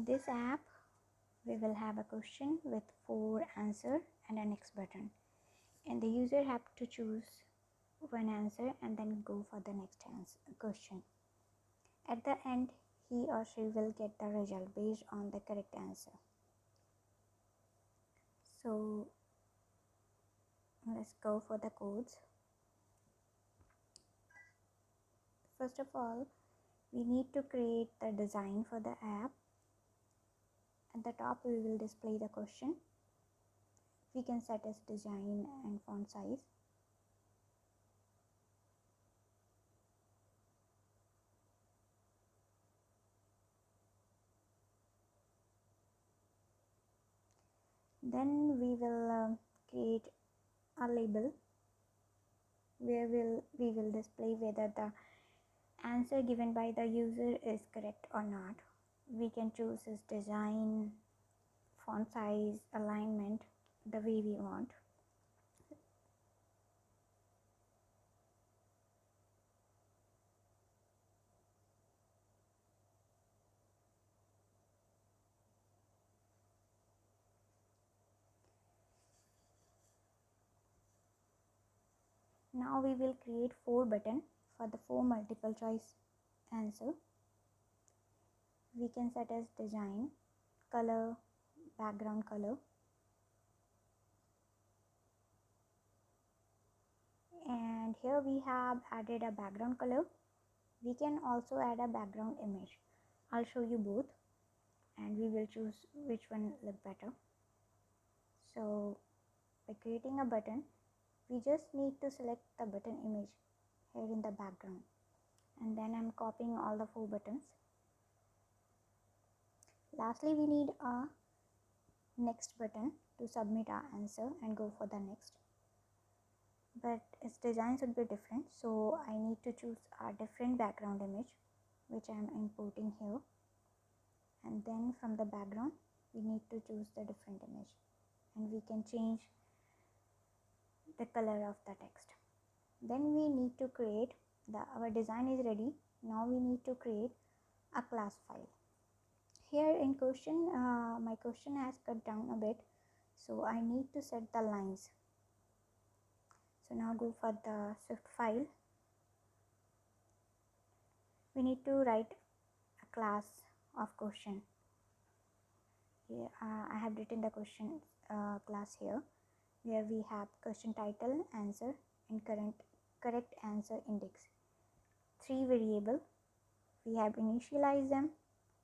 In this app, we will have a question with 4 answers and a next button, and the user have to choose one answer and then go for the next question. At the end, he or she will get the result based on the correct answer. So let's go for the codes. First of all, we need to create the design for the app. At the top, we will display the question. We can set as design and font size. Then we will create a label where we will display whether the answer given by the user is correct or not. We can choose as design, font size, alignment, the way we want. Now we will create 4 buttons for the 4 multiple choice answer. We can set as design, color, background color, and here we have added a background color. We can also add a background image. I'll show you both and we will choose which one look better. So by creating a button, we just need to select the button image here in the background, and then I'm copying all the 4 buttons. Lastly, we need a next button to submit our answer and go for the next, but its design should be different, so I need to choose a different background image which I am importing here, and then from the background we need to choose the different image, and we can change the color of the text. Then we need to create our design is ready. Now we need to create a class file. Here in question, my question has cut down a bit, so I need to set the lines. So now go for the Swift file. We need to write a class of question. Here, I have written the question class here, where we have question title, answer, and correct answer index. 3 variables. We have initialized them,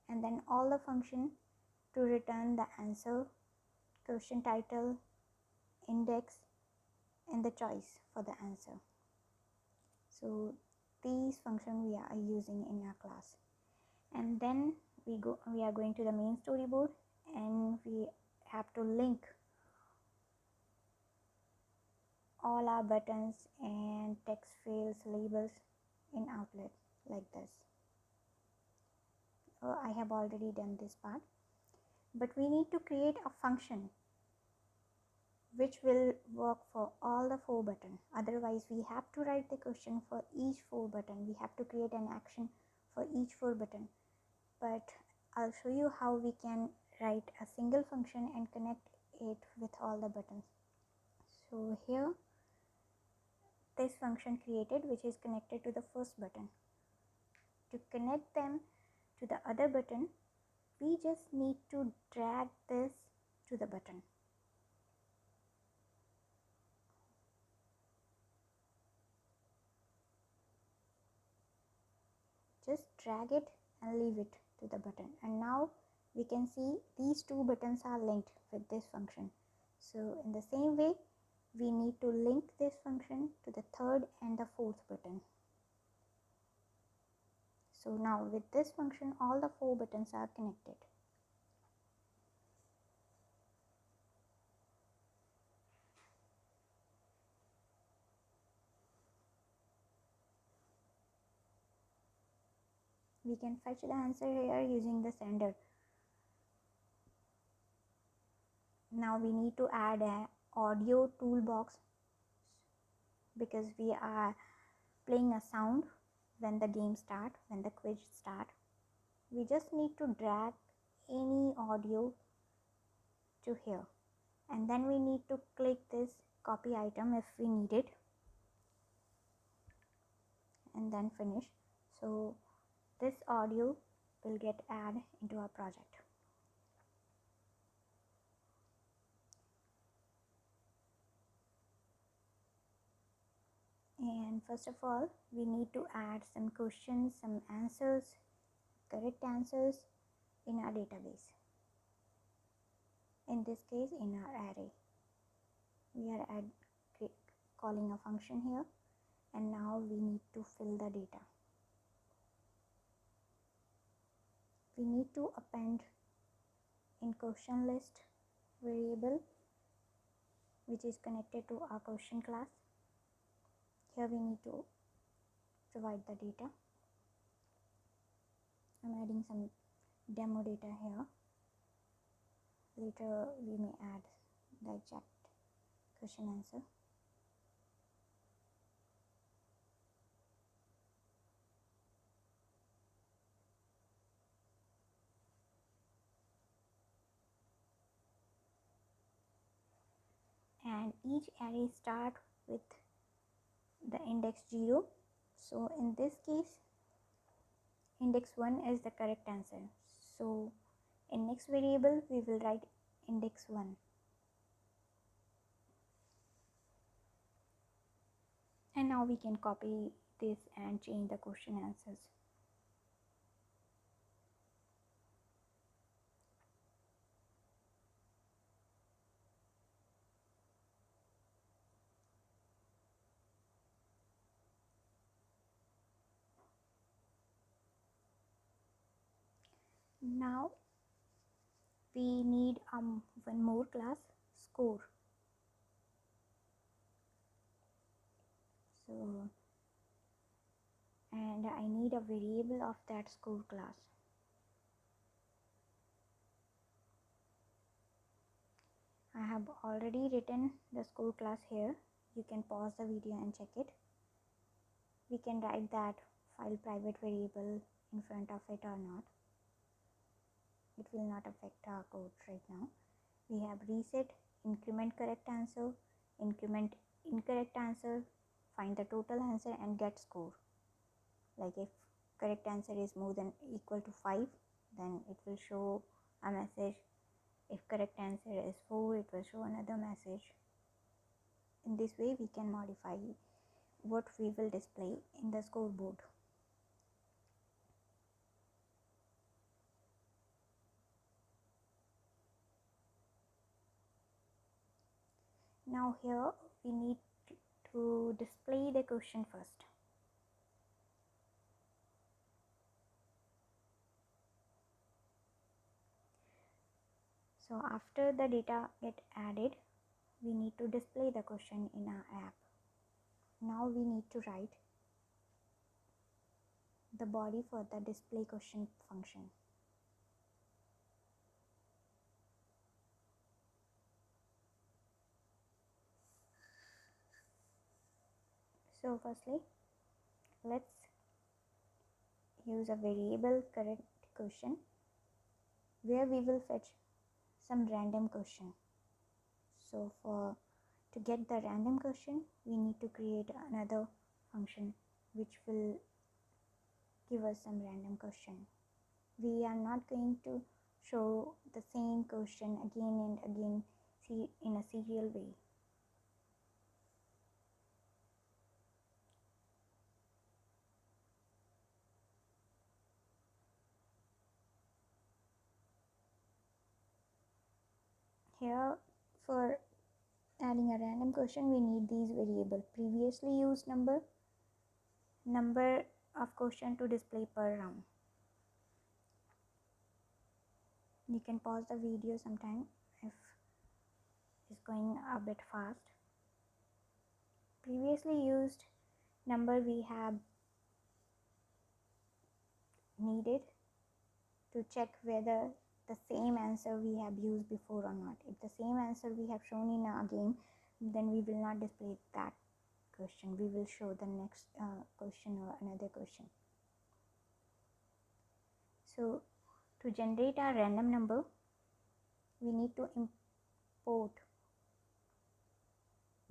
and then all the function to return the answer, question title, index, and the choice for the answer. So these functions we are using in our class, and then we are going to the main storyboard, and we have to link all our buttons and text fields, labels in outlet like this. I have already done this part, but we need to create a function which will work for all the 4 buttons. Otherwise, we have to write the question for each 4 button. We have to create an action for each 4 button. But I'll show you how we can write a single function and connect it with all the buttons. So here, this function created which is connected to the first button. To connect them to the other button, we just need to drag this to the button. Just drag it and leave it to the button, and now we can see these 2 buttons are linked with this function. So in the same way, we need to link this function to the 3rd and the 4th button. So now with this function, all the 4 buttons are connected. We can fetch the answer here using the sender. Now we need to add an audio toolbox because we are playing a sound when the game start, when the quiz start. We just need to drag any audio to here, and then we need to click this copy item if we need it, and then finish. So this audio will get added into our project. And first of all, we need to add some questions, some answers, correct answers in our database. In this case, in our array. We are calling a function here, and now we need to fill the data. We need to append in question list variable which is connected to our question class. Here we need to provide the data. I'm adding some demo data here. Later we may add the exact question answer. And each array start with the index 0. So in this case, index 1 is the correct answer. So in next variable we will write index 1. And now we can copy this and change the question answers. Now we need one more class, score. So, and I need a variable of that score class. I have already written the score class here. You can pause the video and check it. We can write that file private variable in front of it or not. It will not affect our code right now. We have reset, increment correct answer, increment incorrect answer, find the total answer and get score. Like if correct answer is more than equal to 5, then it will show a message. If correct answer is 4, it will show another message. In this way we can modify what we will display in the scoreboard. Now here we need to display the question first. So after the data get added, we need to display the question in our app. Now we need to write the body for the display question function. So firstly, let's use a variable correct question where we will fetch some random question. So to get the random question, we need to create another function which will give us some random question. We are not going to show the same question again and again in a serial way. Here for adding a random question, we need these variables: previously used number, number of question to display per round. You can pause the video sometime if it's going a bit fast. Previously used number we have needed to check whether the same answer we have used before or not. If the same answer we have shown in our game, then we will not display that question. We will show the next question or another question. So To generate a random number, we need to import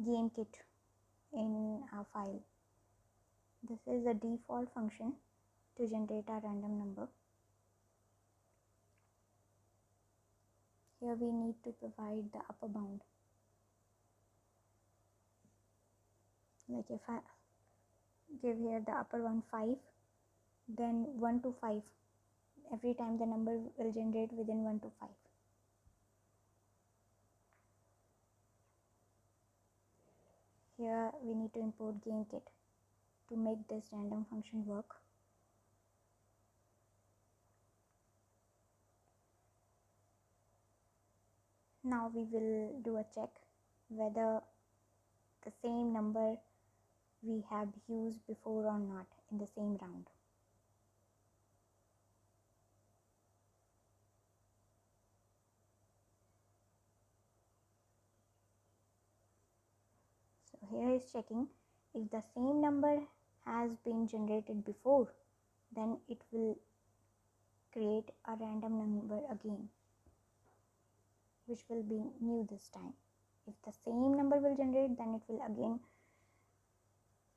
GameKit in our file. This is a default function to generate a random number. Here we need to provide the upper bound. Like if I give here the upper one 5, then 1 to 5. Every time the number will generate within 1 to 5. Here we need to import GameKit to make this random function work. Now we will do a check whether the same number we have used before or not in the same round. So here is checking if the same number has been generated before, then it will create a random number again, which will be new this time. If the same number will generate, then it will again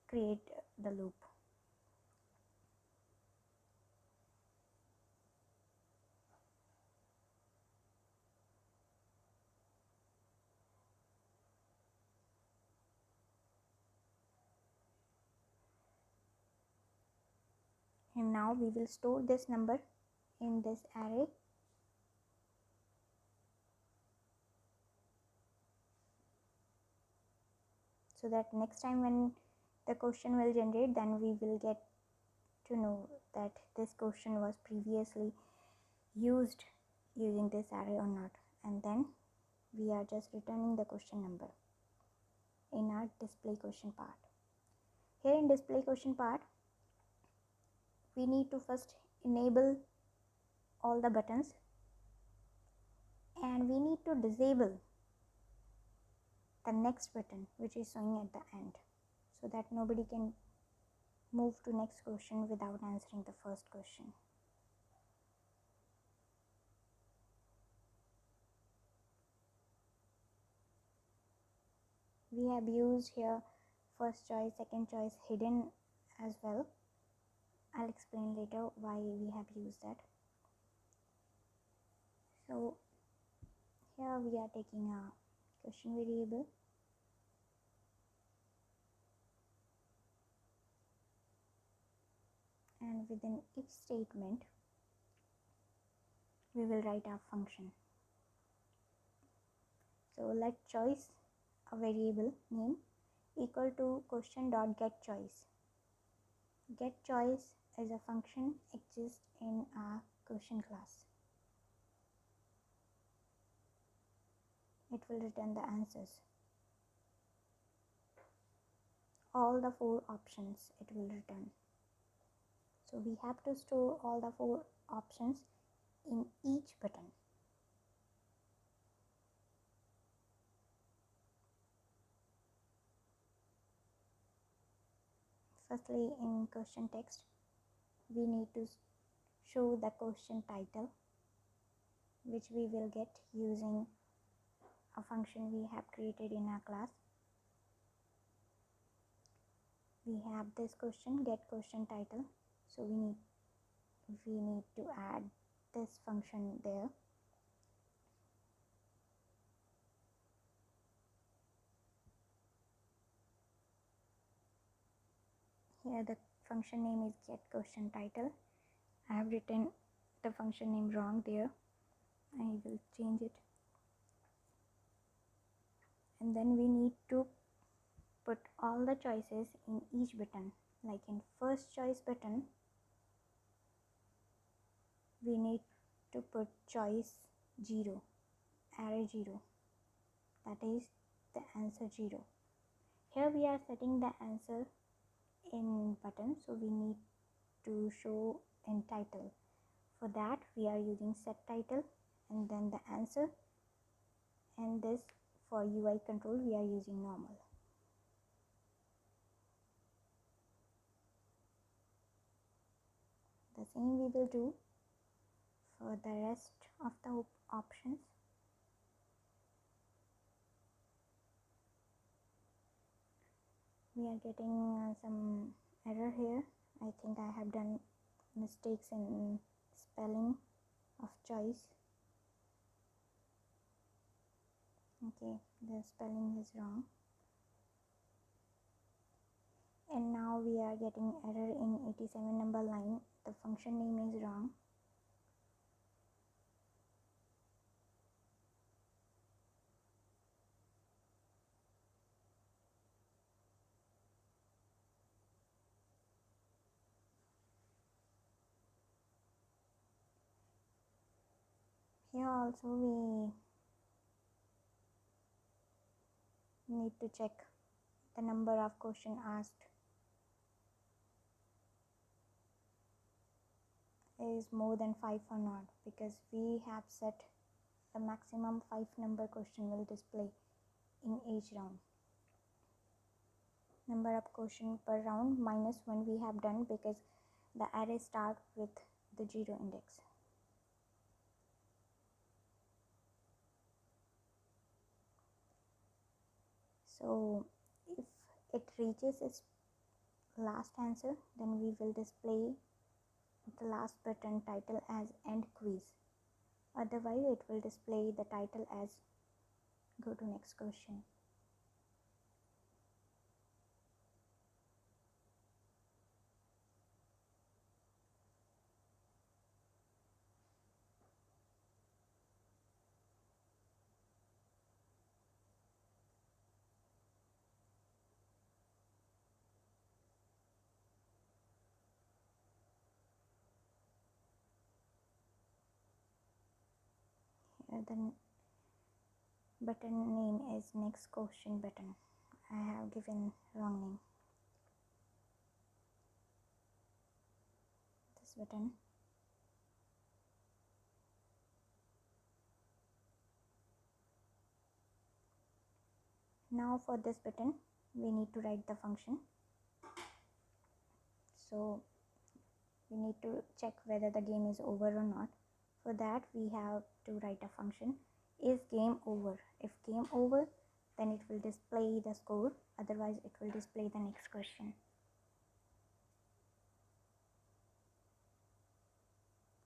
create the loop. And now we will store this number in this array. So that next time when the question will generate, then we will get to know that this question was previously used using this array or not. And then we are just returning the question number in our display question part. Here in display question part, we need to first enable all the buttons, and we need to disable the next button which is showing at the end, so that nobody can move to next question without answering the first question. We have used here first choice, second choice hidden as well. I'll explain later why we have used that. So here we are taking a question variable, and within if statement we will write our function. So let choice, a variable name, equal to question dot get choice. Get choice is a function exists in our question class. It will return the answers. All the 4 options it will return. So we have to store all the 4 options in each button. Firstly, in question text, we need to show the question title, which we will get using a function we have created in our class. We have this question, get question title, so we need to add this function there. Here the function name is get question title. I have written the function name wrong there. I will change it. And then we need to put all the choices in each button. Like in first choice button, we need to put choice 0, array 0, that is the answer 0. Here we are setting the answer in button, so we need to show in title. For that we are using set title and then the answer, and this for UI control we are using normal. The same we will do for the rest of the options. We are getting some error here. I think I have done mistakes in spelling of choice. Okay, the spelling is wrong. And now we are getting error in 87 number line. The function name is wrong. Here also we need to check the number of question asked is more than 5 or not, because we have set the maximum 5 number question will display in each round. Number of question per round -1 we have done because the array start with the 0 index. So if it reaches its last answer, then we will display the last button title as end quiz. Otherwise it will display the title as go to next question. Here the button name is next question button. I have given wrong name. This button. Now for this button we need to write the function. So we need to check whether the game is over or not. For that we have to write a function is game over. If game over, then it will display the score, otherwise it will display the next question.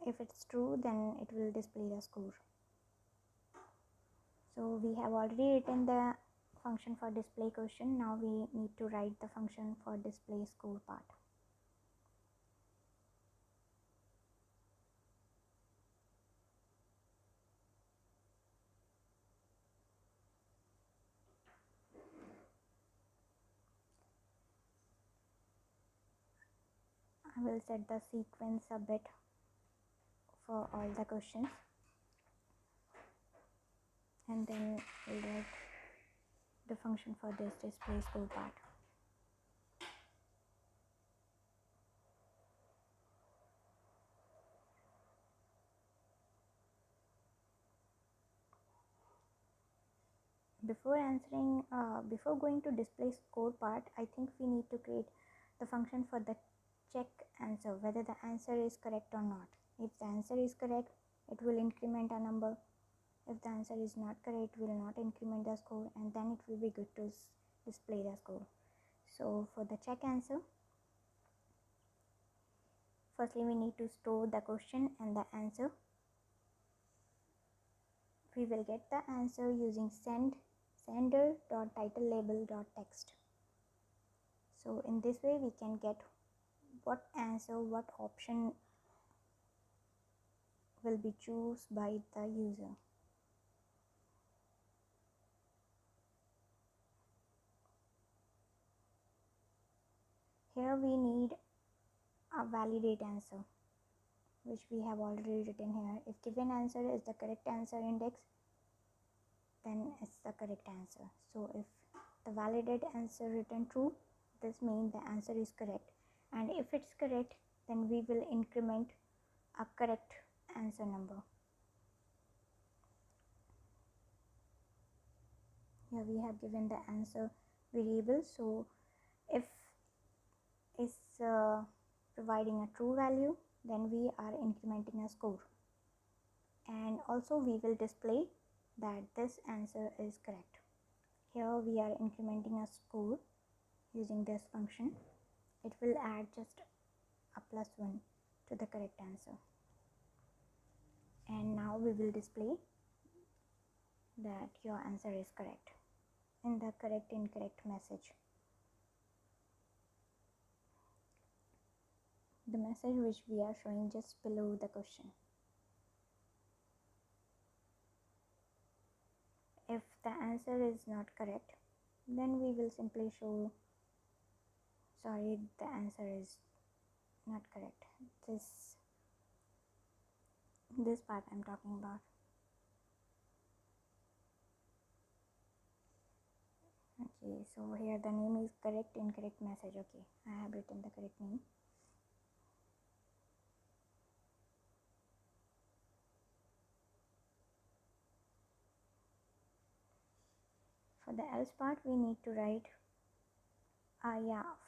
If it's true, then it will display the score. So we have already written the function for display question. Now we need to write the function for display score part. I will set the sequence a bit for all the questions, and then we'll write the function for this display score part. Before going to display score part, I think we need to create the function for the check answer, whether the answer is correct or not. If the answer is correct, it will increment a number. If the answer is not correct, it will not increment the score, and then it will be good to display the score. So for the check answer, firstly we need to store the question and the answer. We will get the answer using sender.titleLabel.text. So in this way we can get what answer, what option will be chosen by the user. Here we need a validate answer, which we have already written here. If given answer is the correct answer index, then it's the correct answer. So if the validate answer written true, this means the answer is correct, and if it's correct, then we will increment a correct answer number. Here we have given the answer variable, so if it's providing a true value, then we are incrementing a score. and also we will display that this answer is correct. Here we are incrementing a score using this function. It will add just a +1 to the correct answer, and now we will display that your answer is correct in the correct incorrect message. The message which we are showing just below the question. If the answer is not correct, then we will simply show sorry, the answer is not correct. This part I'm talking about. Okay, so here the name is correct incorrect message. Okay, I have written the correct name. For the else part we need to write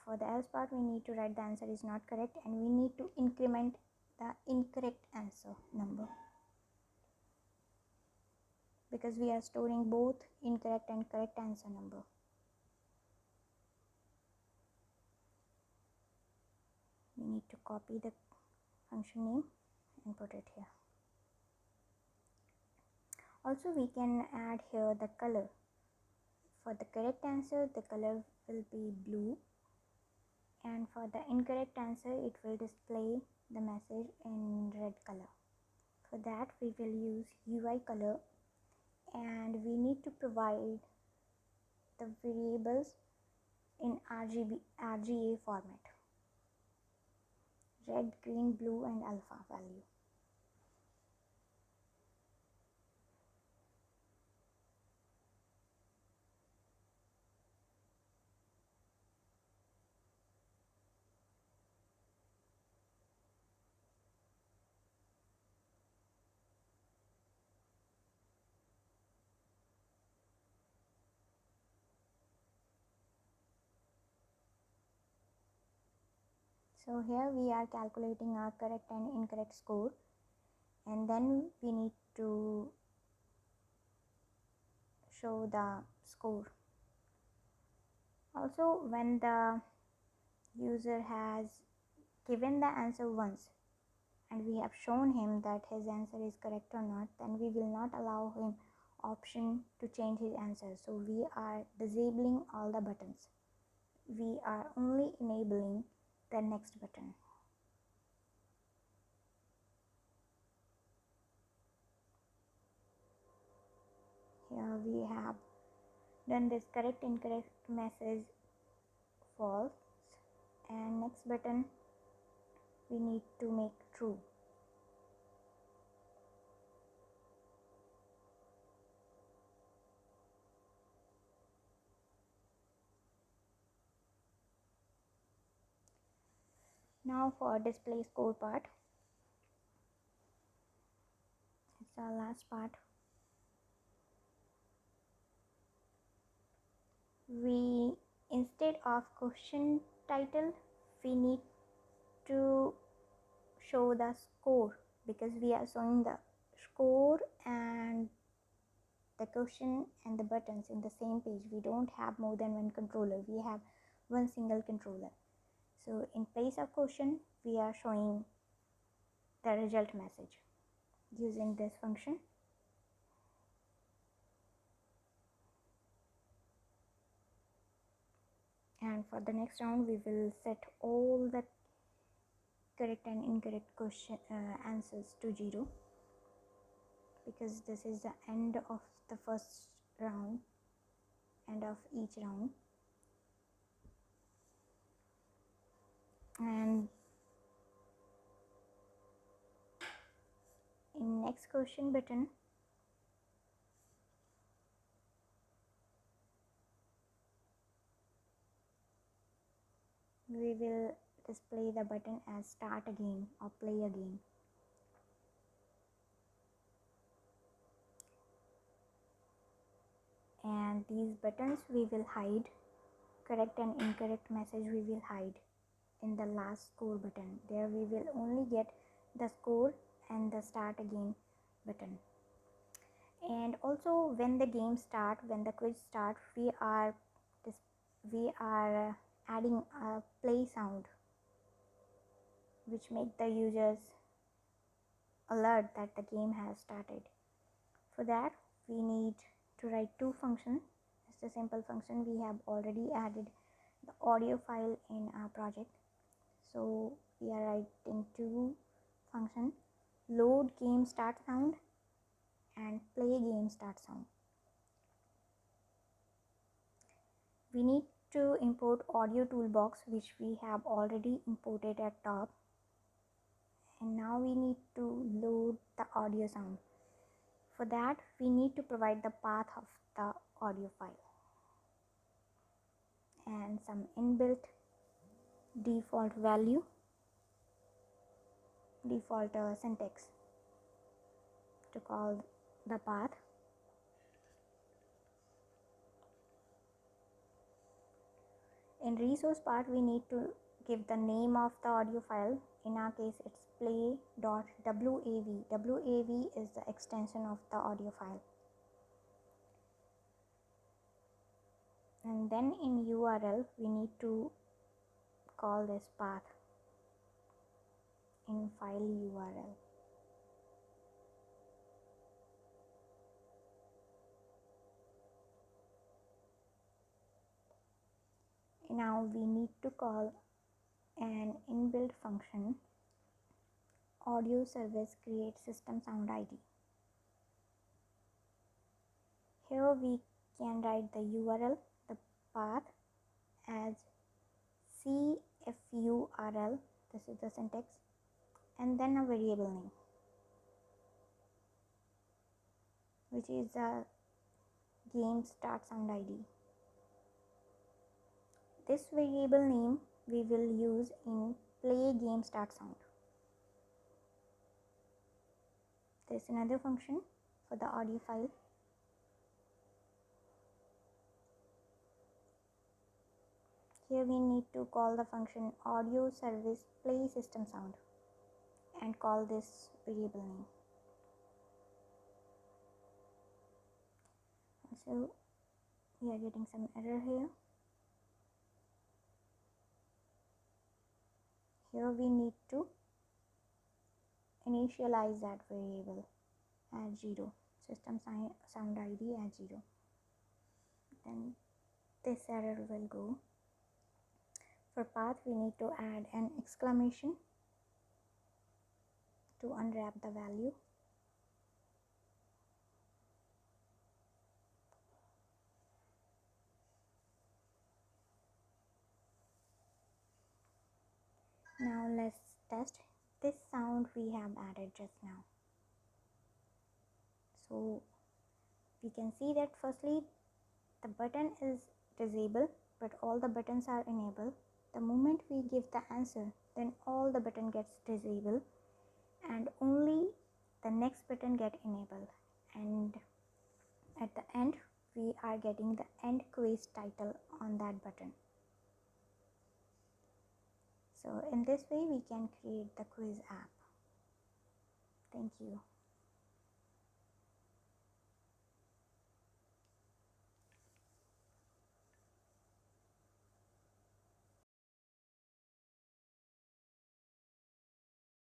for the else part we need to write the answer is not correct, and we need to increment the incorrect answer number, because we are storing both incorrect and correct answer number. We need to copy the function name and put it here. Also we can add here the color. For the correct answer the color will be blue, and for the incorrect answer it will display the message in red color. For that we will use UI color, and we need to provide the variables in RGA format: red, green, blue and alpha value. So here we are calculating our correct and incorrect score, and then we need to show the score. Also, when the user has given the answer once and we have shown him that his answer is correct or not, then we will not allow him option to change his answer. So we are disabling all the buttons. We are only enabling the next button. Here we have done this correct incorrect message false, and next button we need to make true. Now for display score part, it's our last part. We, instead of question title, we need to show the score, because we are showing the score and the question and the buttons in the same page. We don't have more than one controller, we have one single controller. So in place of question we are showing the result message using this function. And for the next round we will set all the correct and incorrect question answers to 0, because this is the end of the first round, end of each round. And in next question button we will display the button as start again or play again. And these buttons we will hide. Correct and incorrect message we will hide in the last score button. There we will only get the score and the start again button. And also when the game start, when the quiz start, we are adding a play sound which make the users alert that the game has started. For that we need to write two functions. It's a simple function. We have already added the audio file in our project, so we are writing two functions: load game start sound and play game start sound. We need to import audio toolbox, which we have already imported at top, and now we need to load the audio sound. For that we need to provide the path of the audio file and some inbuilt default value, default syntax to call the path. In resource part we need to give the name of the audio file. In our case it's play.wav. WAV is the extension of the audio file. And then in URL we need to call this path in file URL. Now we need to call an inbuilt function, audio service create system sound ID. Here we can write the URL, the path as cfurl, this is the syntax, and then a variable name, which is the game start sound ID. This variable name we will use in play game start sound. There is another function for the audio file. Here we need to call the function audio service play system sound and call this variable name. So we are getting some error here. Here we need to initialize that variable at 0, system sound ID at 0. Then this error will go. For path we need to add an exclamation to unwrap the value. Now let's test this sound we have added just now. So we can see that firstly the button is disabled but all the buttons are enabled. The moment we give the answer, then all the button gets disabled and only the next button get enabled, and at the end we are getting the end quiz title on that button. So in this way we can create the quiz app. Thank you.